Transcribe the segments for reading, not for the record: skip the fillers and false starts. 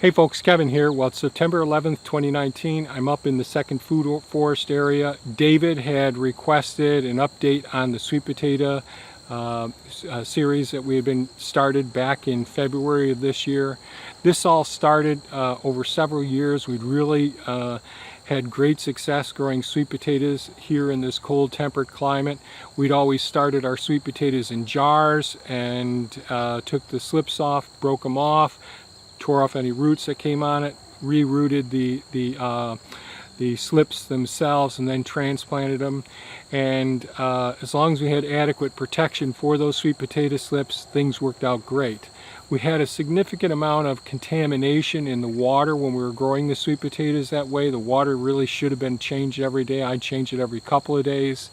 Hey folks, Kevin here. Well, it's September 11th, 2019. I'm up in the second food forest area. David had requested an update on the sweet potato series that we had been started back in February of this year. This all started over several years. We'd really had great success growing sweet potatoes here in this cold temperate climate. We'd always started our sweet potatoes in jars and took the slips off, broke them off, tore off any roots that came on it, re-rooted the slips themselves, and then transplanted them. And as long as we had adequate protection for those sweet potato slips, things worked out great. We had a significant amount of contamination in the water when we were growing the sweet potatoes that way. The water really should have been changed every day. I'd change it every couple of days.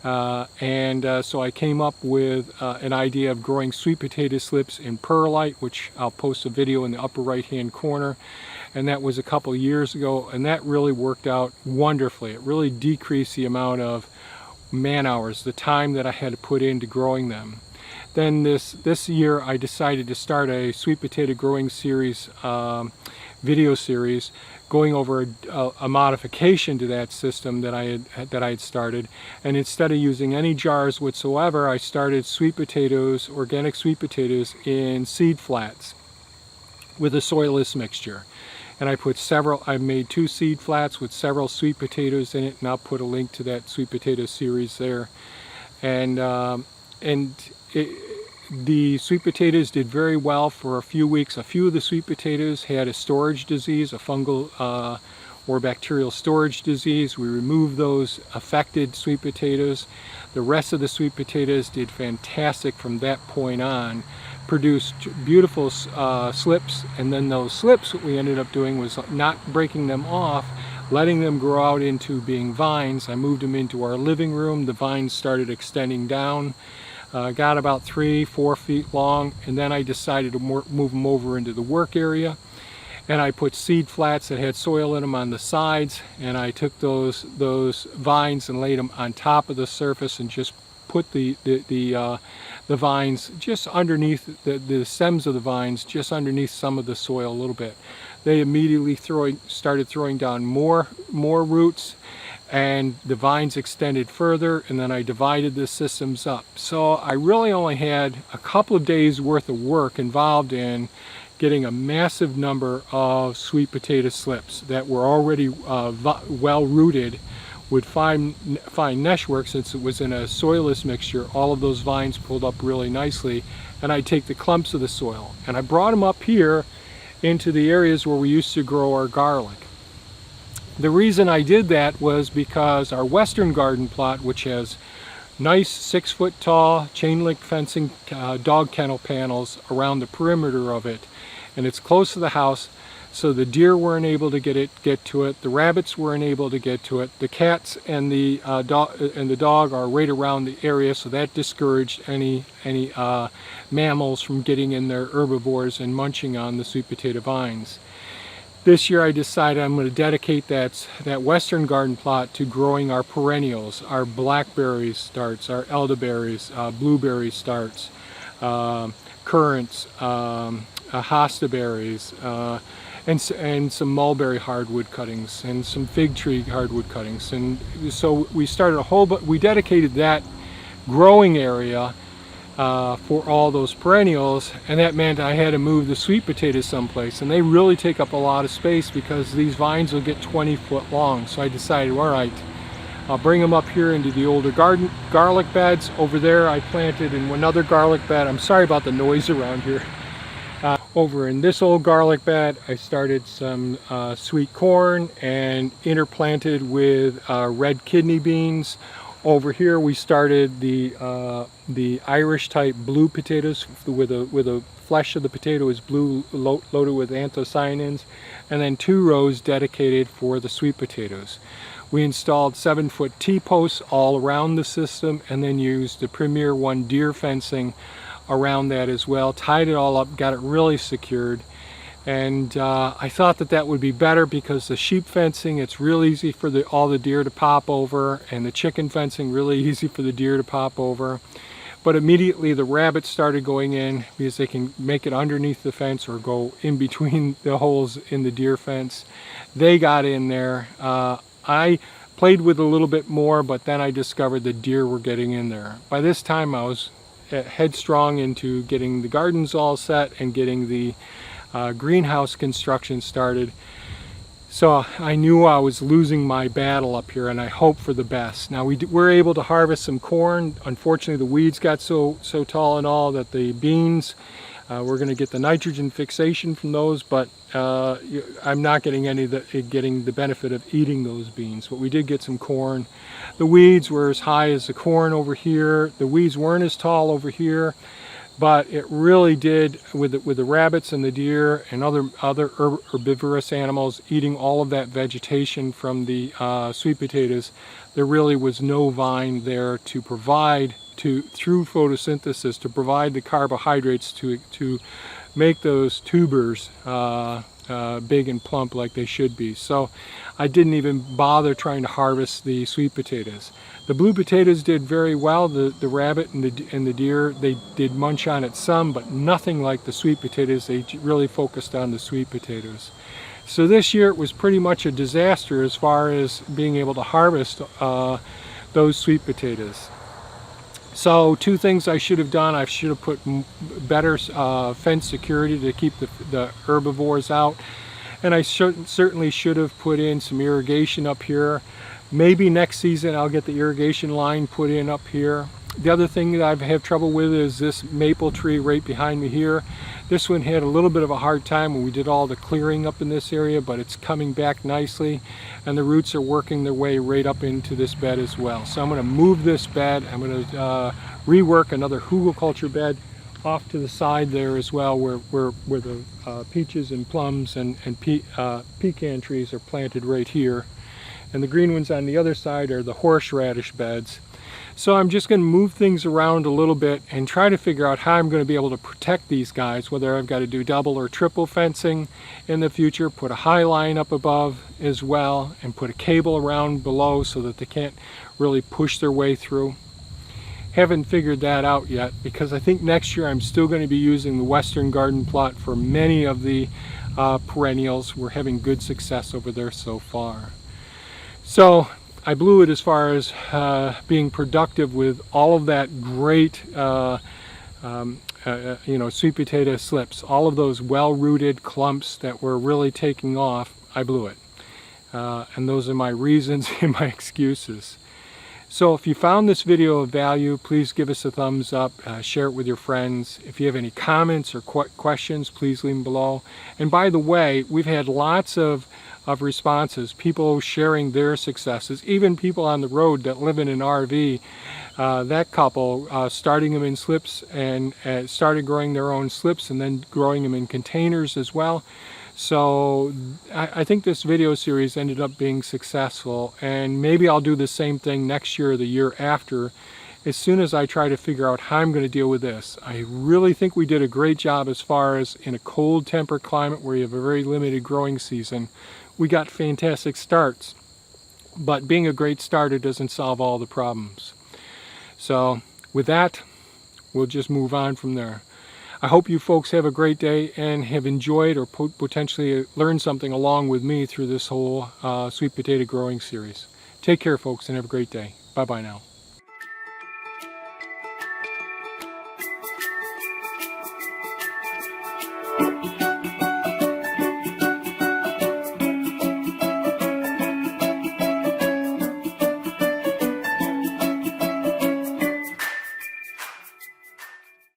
So I came up with an idea of growing sweet potato slips in perlite, which I'll post a video in the upper right hand corner, and that was a couple years ago, and that really worked out wonderfully. It really decreased the amount of man hours, the time that I had to put into growing them. Then this year I decided to start a sweet potato growing series, video series, going over a modification to that system that I had started. And instead of using any jars whatsoever, I started sweet potatoes, organic sweet potatoes, in seed flats with a soilless mixture. And I made 2 seed flats with several sweet potatoes in it, and I'll put a link to that sweet potato series there. The sweet potatoes did very well for a few weeks. A few of the sweet potatoes had a storage disease, a fungal or bacterial storage disease. We removed those affected sweet potatoes. The rest of the sweet potatoes did fantastic from that point on, produced beautiful slips, and then those slips, what we ended up doing was not breaking them off, letting them grow out into being vines. I moved them into our living room. The vines started extending down. Got about 3-4 feet long, and then I decided to move them over into the work area, and I put seed flats that had soil in them on the sides, and I took those vines and laid them on top of the surface and just put the vines just underneath the stems of the vines, just underneath some of the soil a little bit. They immediately started throwing down more roots, and the vines extended further, and then I divided the systems up. So I really only had a couple of days worth of work involved in getting a massive number of sweet potato slips that were already well rooted with fine meshwork. Since it was in a soilless mixture, all of those vines pulled up really nicely, and I'd take the clumps of the soil and I brought them up here into the areas where we used to grow our garlic. The reason I did that was because our western garden plot, which has nice 6-foot tall chain link fencing dog kennel panels around the perimeter of it, and it's close to the house, so the deer weren't able to get to it, the rabbits weren't able to get to it, the cats and the dog are right around the area, so that discouraged any mammals from getting in there, herbivores, and munching on the sweet potato vines. This year I decided I'm going to dedicate that western garden plot to growing our perennials, our blackberry starts, our elderberries, blueberry starts, currants, hosta berries, and some mulberry hardwood cuttings, and some fig tree hardwood cuttings. And so we started we dedicated that growing area for all those perennials, and that meant I had to move the sweet potatoes someplace, and they really take up a lot of space because these vines will get 20 foot long. So I decided, all right, I'll bring them up here into the older garlic beds. Over there I planted in another garlic bed. I'm sorry about the noise around here. Over in this old garlic bed I started some sweet corn and interplanted with red kidney beans. Over here we started the Irish type blue potatoes with the flesh of the potato is blue, loaded with anthocyanins, and then 2 rows dedicated for the sweet potatoes. We installed 7-foot T-posts all around the system, and then used the Premier 1 deer fencing around that as well. Tied it all up, got it really secured. And I thought that would be better because the sheep fencing, it's real easy for all the deer to pop over, and the chicken fencing really easy for the deer to pop over. but immediately the rabbits started going in because they can make it underneath the fence or go in between the holes in the deer fence. They got in there. I played with a little bit more, but then I discovered the deer were getting in there. By this time I was headstrong into getting the gardens all set and getting the greenhouse construction started. So I knew I was losing my battle up here, and I hoped for the best. Now we were able to harvest some corn. Unfortunately, the weeds got so tall and all that the beans, we're going to get the nitrogen fixation from those, but I'm not getting getting the benefit of eating those beans. But we did get some corn. The weeds were as high as the corn over here. The weeds weren't as tall over here. But it really did, with the rabbits and the deer and other herbivorous animals eating all of that vegetation from the sweet potatoes, there really was no vine there to provide, through photosynthesis, to provide the carbohydrates to make those tubers big and plump like they should be. So I didn't even bother trying to harvest the sweet potatoes. The blue potatoes did very well. The rabbit and the deer, they did munch on it some, but nothing like the sweet potatoes. They really focused on the sweet potatoes. So this year it was pretty much a disaster as far as being able to harvest those sweet potatoes. So two things I should have done. I should have put better fence security to keep the herbivores out. And I certainly should have put in some irrigation up here. Maybe next season I'll get the irrigation line put in up here. The other thing that I have trouble with is this maple tree right behind me here. This one had a little bit of a hard time when we did all the clearing up in this area, but it's coming back nicely, and the roots are working their way right up into this bed as well. So I'm going to move this bed. I'm going to rework another hugelkultur bed off to the side there as well, where the peaches and plums and pecan trees are planted right here. And the green ones on the other side are the horseradish beds. So I'm just going to move things around a little bit and try to figure out how I'm going to be able to protect these guys, whether I've got to do double or triple fencing in the future, put a high line up above as well, and put a cable around below so that they can't really push their way through. Haven't figured that out yet, because I think next year I'm still going to be using the Western garden plot for many of the perennials. We're having good success over there so far. So I blew it as far as being productive with all of that great sweet potato slips, all of those well-rooted clumps that were really taking off. I blew it, and those are my reasons and my excuses. So if you found this video of value, please give us a thumbs up, share it with your friends. If you have any comments or questions, please leave them below. And by the way, we've had lots of responses, people sharing their successes, even people on the road that live in an RV. That couple starting them in slips and started growing their own slips and then growing them in containers as well. So I think this video series ended up being successful, and maybe I'll do the same thing next year or the year after, as soon as I try to figure out how I'm going to deal with this. I really think we did a great job as far as in a cold temperate climate where you have a very limited growing season. We got fantastic starts, but being a great starter doesn't solve all the problems. So with that, we'll just move on from there. I hope you folks have a great day and have enjoyed or potentially learned something along with me through this whole sweet potato growing series. Take care, folks, and have a great day. Bye-bye now.